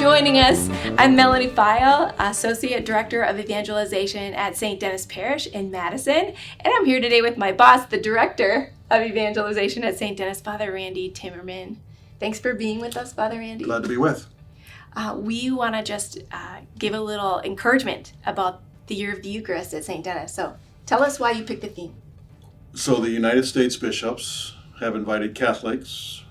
joining us. I'm Melanie File, Associate Director of Evangelization at St. Denis Parish in Madison, and I'm here today with my boss, the Director of Evangelization at St. Denis, Father Randy Timmerman. Thanks for being with us, Father Randy. Glad to be with. We want to just give a little encouragement about the Year of the Eucharist at St. Denis. So tell us why you picked the theme. So the United States bishops have invited Catholics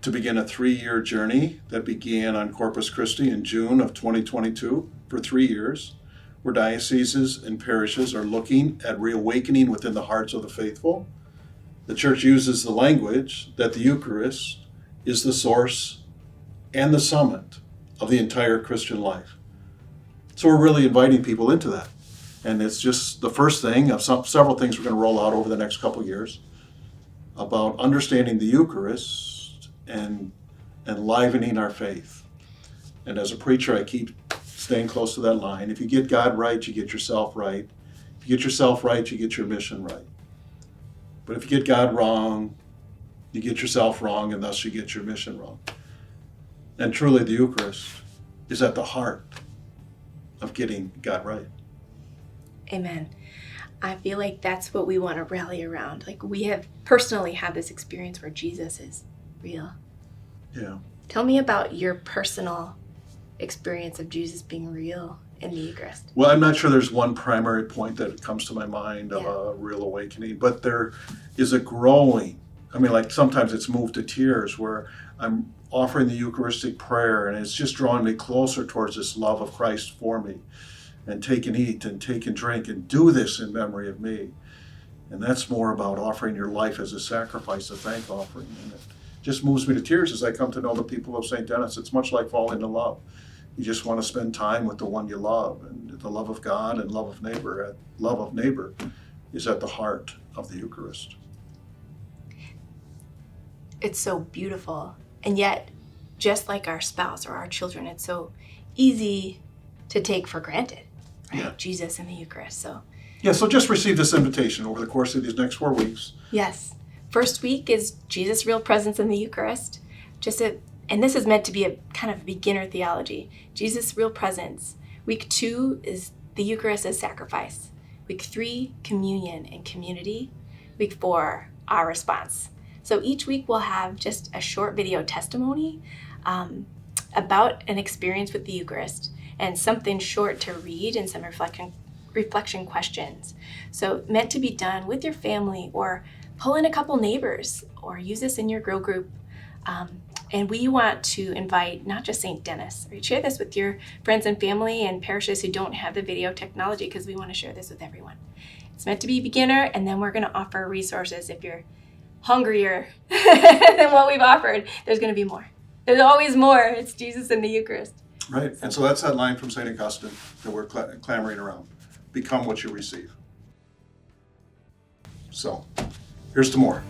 to begin a 3-year journey that began on Corpus Christi in June of 2022 for 3 years, where dioceses and parishes are looking at reawakening within the hearts of the faithful. The Church uses the language that the Eucharist is the source and the summit of the entire Christian life. So we're really inviting people into that. And it's just the first thing of several things we're going to roll out over the next couple of years about understanding the Eucharist and enlivening our faith. And as a preacher, I keep staying close to that line. If you get God right, you get yourself right. If you get yourself right, you get your mission right. But if you get God wrong, you get yourself wrong, and thus you get your mission wrong. And truly, the Eucharist is at the heart of getting God right. Amen. I feel like that's what we want to rally around. Like, we have personally had this experience where Jesus is real. Yeah. Tell me about your personal experience of Jesus being real in the Eucharist. Well, I'm not sure there's one primary point that comes to my mind of a real awakening, but there is a growing, like sometimes it's moved to tears where I'm offering the Eucharistic prayer and it's just drawing me closer towards this love of Christ for me. And take and eat and take and drink and do this in memory of me. And that's more about offering your life as a sacrifice, a thank offering. And it just moves me to tears as I come to know the people of St. Denis. It's much like falling in love. You just want to spend time with the one you love. And the love of God and love of neighbor is at the heart of the Eucharist. It's so beautiful. And yet, just like our spouse or our children, it's so easy to take for granted. Right? Yeah. Jesus in the Eucharist. So just receive this invitation over the course of these next 4 weeks. Yes. First week is Jesus' real presence in the Eucharist. And this is meant to be a kind of beginner theology. Jesus' real presence. Week 2 is the Eucharist as sacrifice. Week 3, communion and community. Week 4, our response. So each week we'll have just a short video testimony about an experience with the Eucharist, and something short to read and some reflection questions. So meant to be done with your family, or pull in a couple neighbors, or use this in your grow group. And we want to invite not just St. Denis, or share this with your friends and family and parishes who don't have the video technology, because we want to share this with everyone. It's meant to be beginner, and then we're going to offer resources if you're hungrier than what we've offered. There's going to be more. There's always more. It's Jesus in the Eucharist. Right, and so that's that line from St. Augustine that we're clamoring around. Become what you receive. So, here's to more.